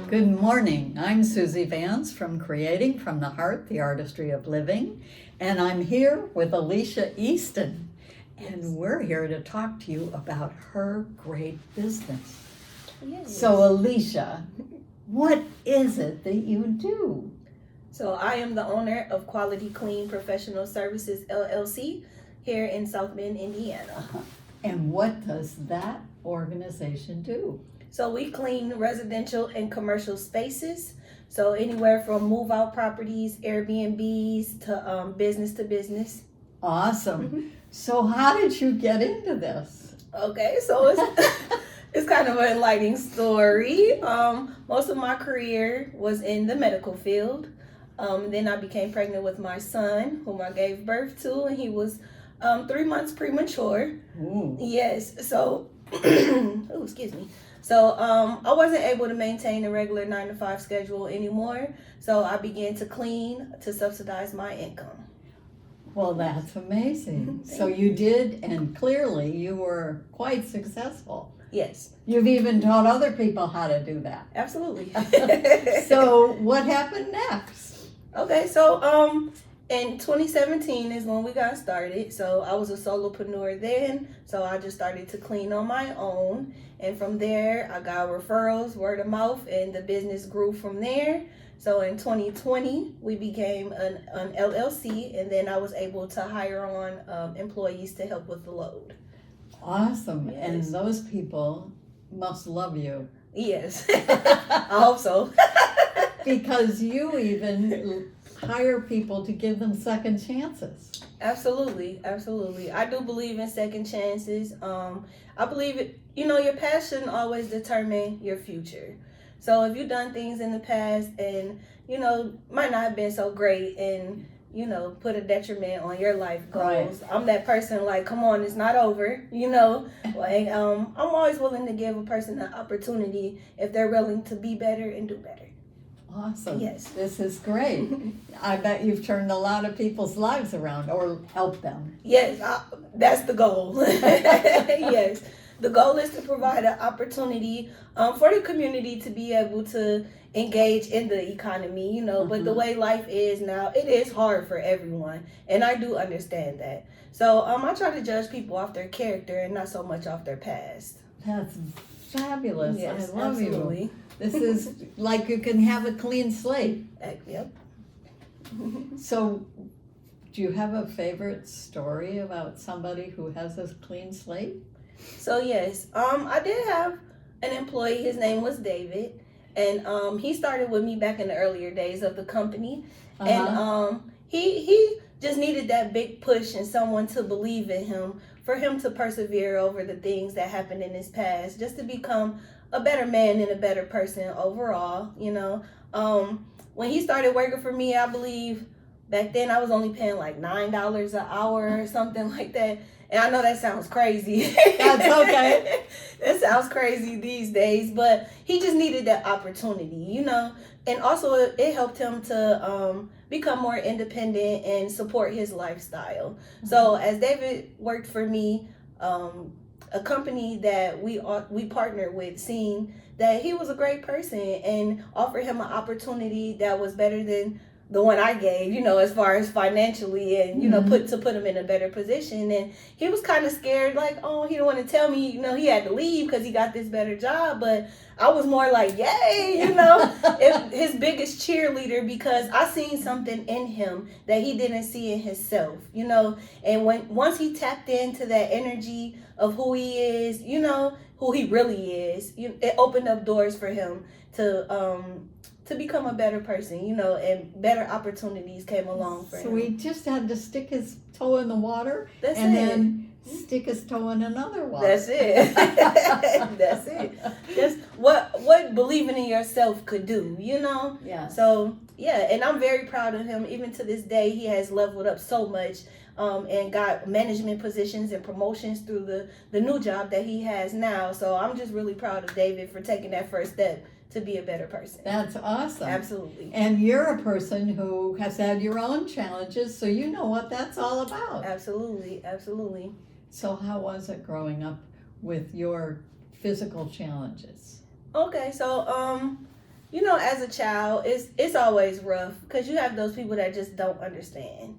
Good morning. I'm Suzy Vance from Creating from the Heart, the Artistry of Living, and I'm here with Alicia Easton, and we're here to talk to you about her great business. Yes. So Alicia, what is it that you do? So I am the owner of Quality Clean Professional Services LLC here in South Bend, Indiana. And what does that organization do? So we clean residential and commercial spaces. So anywhere from move out properties, Airbnbs to business. Awesome. So how did you get into this? Okay, so it's kind of an enlightening story. Most of my career was in the medical field. Then I became pregnant with my son, whom I gave birth to, and he was 3 months premature. Ooh. Yes, so, oh, excuse me. So I wasn't able to maintain a regular 9-to-5 schedule anymore. So I began to clean to subsidize my income. Well, that's amazing. So you did, and clearly you were quite successful. Yes. You've even taught other people how to do that. Absolutely. So what happened next? Okay, so in 2017 is when we got started. So I was a solopreneur then. So I just started to clean on my own. And from there, I got referrals, word of mouth, and the business grew from there. So in 2020, we became an LLC, and then I was able to hire on employees to help with the load. Awesome. Yes. And those people must love you. Yes, I hope so. Because you even hire people to give them second chances. Absolutely. I do believe in second chances. I believe your past shouldn't always determine your future. So if you've done things in the past and, might not have been so great and, put a detriment on your life goals. Right. I'm that person like, come on, it's not over, Like, I'm always willing to give a person an opportunity if they're willing to be better and do better. Awesome. Yes. This is great. I bet you've turned a lot of people's lives around or helped them. Yes, that's the goal. Yes. The goal is to provide an opportunity for the community to be able to engage in the economy, but the way life is now, it is hard for everyone. And I do understand that. So I try to judge people off their character and not so much off their past. That's fabulous. Yes, I love absolutely. you. This is like you can have a clean slate. Yep. So, do you have a favorite story about somebody who has a clean slate? So yes, I did have an employee. His name was David, and he started with me back in the earlier days of the company. And he just needed that big push and someone to believe in him, for him to persevere over the things that happened in his past, just to become a better man and a better person overall. When he started working for me, I believe back then I was only paying like $9 an hour or something like that. And I know that sounds crazy. That's okay. That sounds crazy these days, but he just needed that opportunity, And also it helped him to become more independent and support his lifestyle. Mm-hmm. So as David worked for me, a company that we partnered with, seeing that he was a great person and offered him an opportunity that was better than the one I gave, as far as financially and, put him in a better position. And he was kind of scared, like, oh, he didn't want to tell me, he had to leave because he got this better job. But I was more like, yay, his biggest cheerleader, because I seen something in him that he didn't see in himself, And once he tapped into that energy of who he is, who he really is, it opened up doors for him to become a better person, and better opportunities came along for him. So he just had to stick his toe in the water then stick his toe in another water. That's it. That's it. That's what believing in yourself could do, Yeah. So, yeah, and I'm very proud of him. Even to this day, he has leveled up so much and got management positions and promotions through the new job that he has now. So I'm just really proud of David for taking that first step to be a better person. That's awesome. Absolutely. And you're a person who has had your own challenges, so you know what that's all about. Absolutely. So how was it growing up with your physical challenges? Okay, so as a child, it's always rough because you have those people that just don't understand,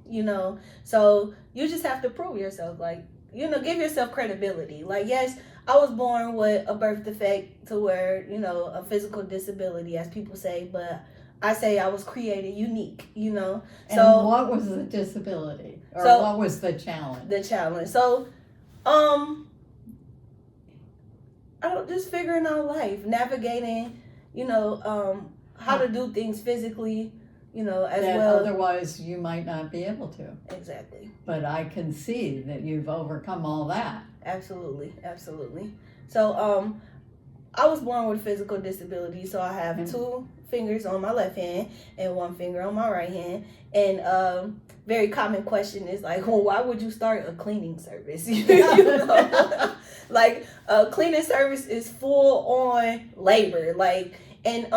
So you just have to prove yourself, like, give yourself credibility. Like, yes, I was born with a birth defect to where, a physical disability, as people say, but I say I was created unique, And So what was the disability? Or what was the challenge? The challenge. So, just figuring out life, navigating, how to do things physically, as that well. Otherwise, you might not be able to. Exactly. But I can see that you've overcome all that. Absolutely. So, I was born with a physical disability, so I have 2 fingers on my left hand and 1 finger on my right hand. And very common question is like, well, why would you start a cleaning service? Like, a cleaning service is full on labor, like, and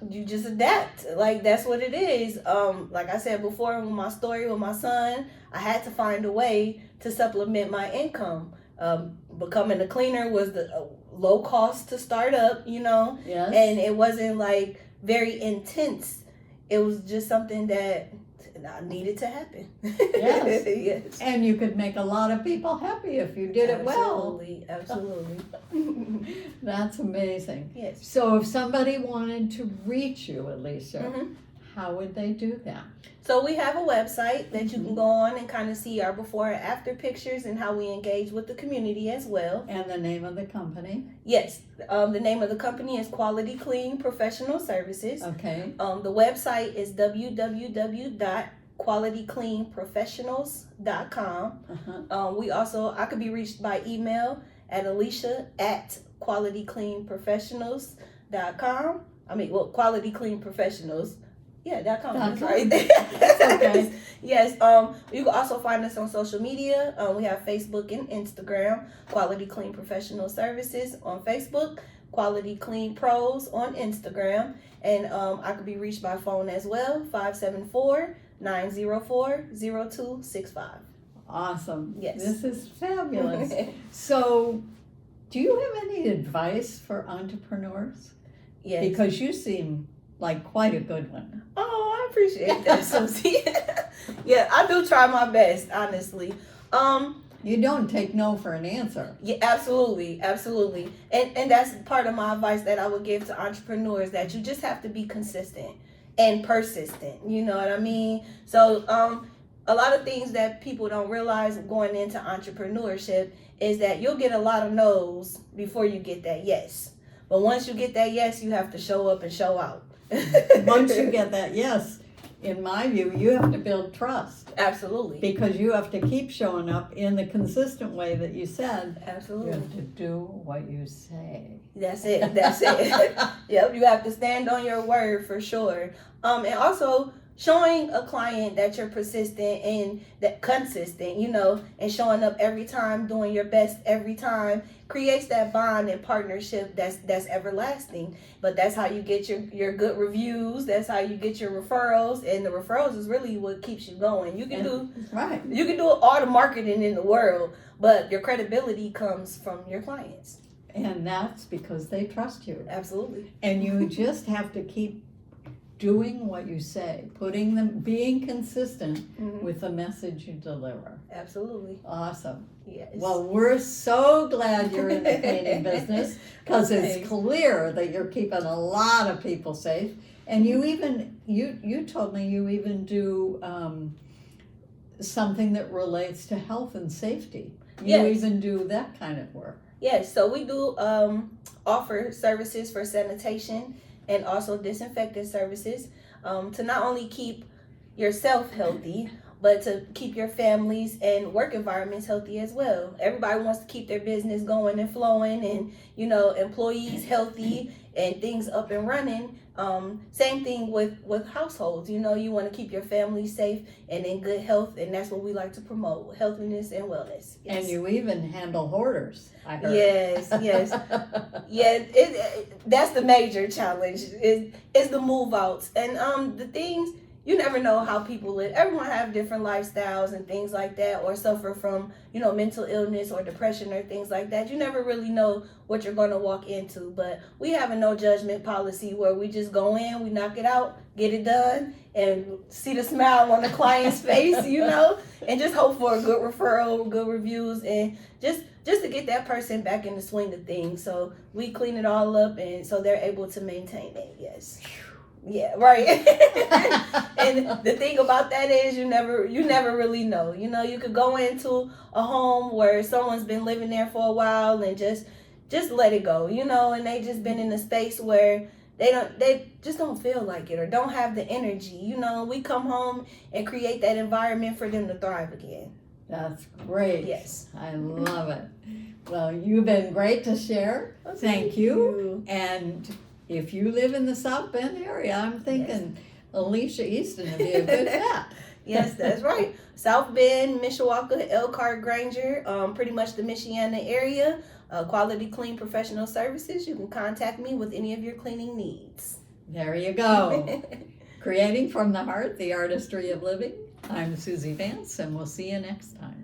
you just adapt. Like, that's what it is. Like I said before, with my story with my son, I had to find a way to supplement my income. Becoming a cleaner was the low cost to start up, Yes. And it wasn't like very intense. It was just something that needed to happen. Yes. Yes. And you could make a lot of people happy if you did it well. Absolutely. That's amazing. Yes. So if somebody wanted to reach you, Alicia, Mm-hmm. how would they do that? So we have a website that you can go on and kind of see our before and after pictures and how we engage with the community as well. And the name of the company? Yes. The name of the company is Quality Clean Professional Services. Okay. The website is www.qualitycleanprofessionals.com. Uh-huh. I could be reached by email at alicia@qualitycleanprofessionals.com. Quality Clean Professionals. Yeah, .com. That's right. That's okay. Yes. You can also find us on social media. We have Facebook and Instagram. Quality Clean Professional Services on Facebook. Quality Clean Pros on Instagram. And I could be reached by phone as well. 574-904-0265. Awesome. Yes. This is fabulous. So, do you have any advice for entrepreneurs? Yes. Because you seem like quite a good one. Oh, I appreciate that, Suzy. Yeah, I do try my best, honestly. You don't take no for an answer. Yeah, absolutely. And that's part of my advice that I would give to entrepreneurs, that you just have to be consistent and persistent. You know what I mean? So, a lot of things that people don't realize going into entrepreneurship is that you'll get a lot of no's before you get that yes. But once you get that yes, you have to show up and show out. Once you get that yes, in my view, you have to build trust. Absolutely. Because you have to keep showing up in the consistent way that you said. Absolutely. You have to do what you say. That's it. Yep, you have to stand on your word for sure. And also showing a client that you're persistent and that consistent, and showing up every time, doing your best every time, creates that bond and partnership that's everlasting. But that's how you get your good reviews. That's how you get your referrals, and the referrals is really what keeps you going. You can do all the marketing in the world, but your credibility comes from your clients. And that's because they trust you. Absolutely. And you just have to keep doing what you say, being consistent with the message you deliver. Absolutely. Awesome. Yes. Well, we're so glad you're in the painting business, because it's clear that you're keeping a lot of people safe. And you even, you told me you even do something that relates to health and safety. You even do that kind of work. Yes, so we do offer services for sanitation and also disinfectant services to not only keep yourself healthy, but to keep your families and work environments healthy as well. Everybody wants to keep their business going and flowing, and employees healthy and things up and running. Same thing with households. You want to keep your family safe and in good health, and that's what we like to promote: healthiness and wellness. Yes. And you even handle hoarders, I heard. Yes. Yeah, that's the major challenge is the move outs, and the things you never know how people live. Everyone have different lifestyles and things like that, or suffer from, mental illness or depression or things like that. You never really know what you're going to walk into. But we have a no judgment policy where we just go in, we knock it out, get it done, and see the smile on the client's face, and just hope for a good referral, good reviews, and just to get that person back in the swing of things. So we clean it all up, and so they're able to maintain it. Yes. Yeah, right. And the thing about that is you never really know. You could go into a home where someone's been living there for a while and just let it go, and they just been in a space where they just don't feel like it or don't have the energy. We come home and create that environment for them to thrive again. That's great. Yes. I love it. Well, you've been great to share. Well, thank you. And if you live in the South Bend area, I'm thinking Alicia Easton would be a good fit. Yes, that's right. South Bend, Mishawaka, Elkhart, Granger, pretty much the Michiana area. Quality Clean Professional Services. You can contact me with any of your cleaning needs. There you go. Creating from the Heart, the Artistry of Living. I'm Suzy Vance, and we'll see you next time.